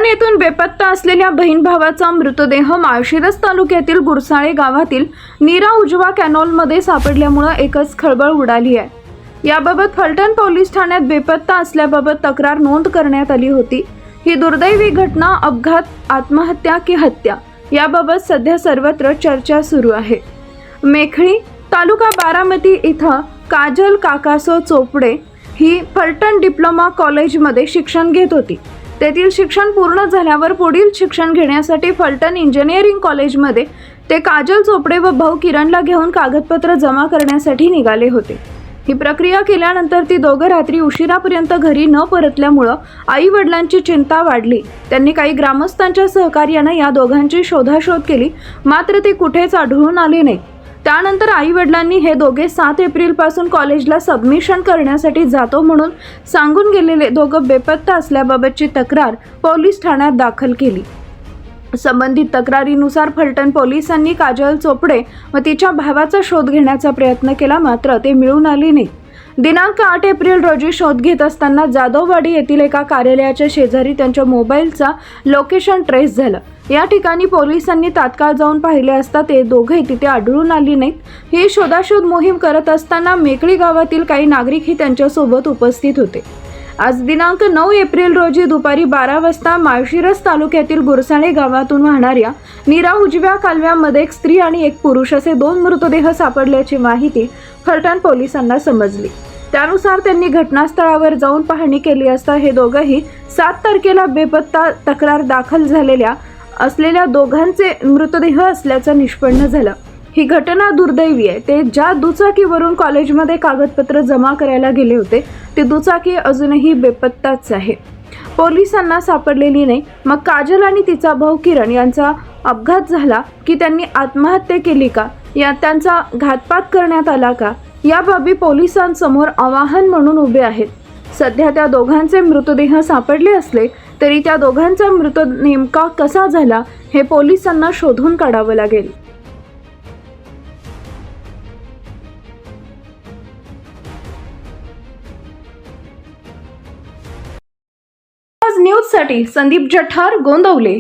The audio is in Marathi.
येथून बेपत्ता असलेल्या बहीण भावाचा मृतदेह माळशिरस तालुक्यातील गुरसाळे गावातील नीरा उजवा कॅनॉलमध्ये सापडल्यामुळे एकच खळबळ उडाली आहे। याबाबत फलटण पोलीस ठाण्यात बेपत्ता असल्याबाबत तक्रार नोंद करण्यात आली होती। ही दुर्दैवी घटना अपघात, आत्महत्या की हत्या याबाबत सध्या सर्वत्र चर्चा सुरू आहे। मेखळी तालुका बारामती इथं काजल काकासो चोपडे ही फलटण डिप्लोमा कॉलेजमध्ये शिक्षण घेत होती। तेथील शिक्षण पूर्ण झाल्यावर पुढील शिक्षण घेण्यासाठी फलटण इंजिनिअरिंग कॉलेजमध्ये ते काजल चोपडे व भाऊ किरणला घेऊन कागदपत्र जमा करण्यासाठी निघाले होते। ही प्रक्रिया केल्यानंतर ती दोघं रात्री उशिरापर्यंत घरी न परतल्यामुळे आई वडिलांची चिंता वाढली। त्यांनी काही ग्रामस्थांच्या सहकार्याने या दोघांची शोधाशोध केली, मात्र ते कुठेच आढळून आले नाही। त्यानंतर आई वडिलांनी हे दोघे 7 एप्रिल पासून कॉलेजला सबमिशन करण्यासाठी जातो म्हणून सांगून गेलेले दोघं बेपत्ता असल्याबाबतची तक्रार पोलीस ठाण्यात दाखल केली। संबंधित तक्रारीनुसार फलटण पोलिसांनी काजल चोपडे व तिच्या भावाचा शोध घेण्याचा प्रयत्न केला, मात्र ते मिळून आले नाही। दिनांक 8 एप्रिल रोजी शोध घेत असताना जाधववाडी येथील एका कार्यालयाच्या शेजारी त्यांच्या मोबाईलचा लोकेशन ट्रेस झालं। या ठिकाणी पोलिसांनी तात्काळ जाऊन पाहिले असता ते दोघे तिथे आढळून आले नाहीत। ही शोधाशोध मोहीम करत असताना मेकळी गावातील काही नागरिकही त्यांच्यासोबत उपस्थित होते। आज दिनांक 9 एप्रिल रोजी दुपारी 12 वाजता माळशिरस तालुक्यातील गुरसाळे गावातून वाहणाऱ्या नीरा उजव्या कालव्यामध्ये एक स्त्री आणि एक पुरुष असे 2 मृतदेह सापडल्याची माहिती फलटण पोलिसांना समजली। त्यानुसार त्यांनी घटनास्थळावर जाऊन पाहणी केली असता हे दोघंही 7 तारखेला बेपत्ता तक्रार दाखल झालेल्या असलेल्या दोघांचे मृतदेह असल्याचं निष्पन्न झालं। ही घटना दुर्दैवी आहे। ते ज्या दुचाकीवरून कॉलेजमध्ये कागदपत्र जमा करायला गेले होते ती दुचाकी अजूनही बेपत्ताच आहे, पोलिसांना सापडलेली नाही। मग काजल आणि तिचा भाऊ किरण यांचा अपघात झाला की त्यांनी आत्महत्या केली का, या त्यांचा घातपात करण्यात आला का, या बाबी पोलिसांसमोर आव्हान म्हणून उभे आहेत। सध्या त्या दोघांचे मृतदेह सापडले असले तरी त्या दोघांचा मृत नेमका कसा झाला हे पोलिसांना शोधून काढावं लागेल। न्यूज साठी संदीप जठार, गोंदवले।